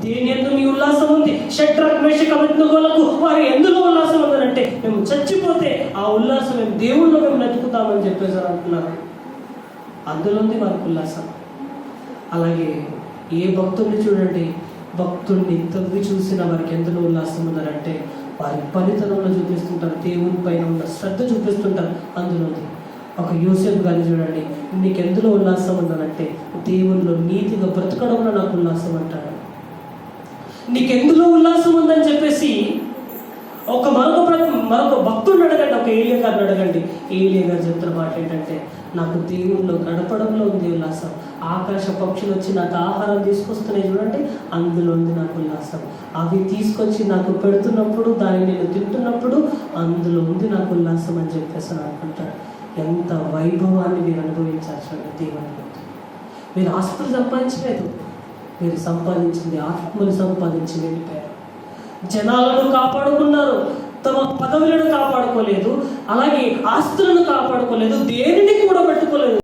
దేని యందు మీ ఉల్లాసం ఉంది? షడ్రక్ మేషక్ అబేద్నెగోలకు వారు ఎందులో ఉల్లాసం ఉందనంటే, మేము చచ్చిపోతే ఆ ఉల్లాసం మేము దేవుళ్ళలో మేము నతుకుతామని చెప్పేసి అంటున్నారు. అందులో ఉంది వారికి ఉల్లాసం. అలాగే ఏ భక్తుడిని చూడండి, భక్తుడిని తవ్వి చూసిన వారికి ఎందులో ఉల్లాసం ఉందనంటే వారి పనితనంలో చూపిస్తుంటారు, దేవుని పైన ఉన్న శ్రద్ధ చూపిస్తుంటారు. అందులో ఉంది. ఒక యోసేపు గారిని చూడండి, నీకు ఎందులో ఉల్లాసం ఉందనంటే దేవుల్లో నీతిగా బ్రతకడంలో నాకు ఉల్లాసం అంటాడు. నీకెందులో ఉల్లాసం ఉందని చెప్పేసి మరొక భక్తుడిని అడగండి, ఒక ఏలియా గారిని అడగండి. ఏలియా గారు చెప్తున్న మాట ఏంటంటే, నాకు దేవుల్లో గడపడంలో ఉంది ఉల్లాసం. ఆకాశ పక్షులు వచ్చి నాకు ఆహారం తీసుకొస్తున్నాయి చూడండి, అందులో ఉంది నాకు ఉల్లాసం. అవి తీసుకొచ్చి నాకు పెడుతున్నప్పుడు, దాన్ని నేను తింటున్నప్పుడు అందులో ఉంది నాకు ఉల్లాసం అని చెప్పేసి అనుకుంటాడు. ఎంత వైభవాన్ని మీరు అనుభవించారు చూడండి దేవుని. మీరు ఆస్తులు సంపాదించలేదు, మీరు సంపాదించింది ఆత్మలు సంపాదించి వెళ్ళిపోయారు. జనాలను కాపాడుకున్నారు, తమ పదవులను కాపాడుకోలేదు, అలాగే ఆస్తులను కాపాడుకోలేదు, దేనిని కూడా పెట్టుకోలేదు.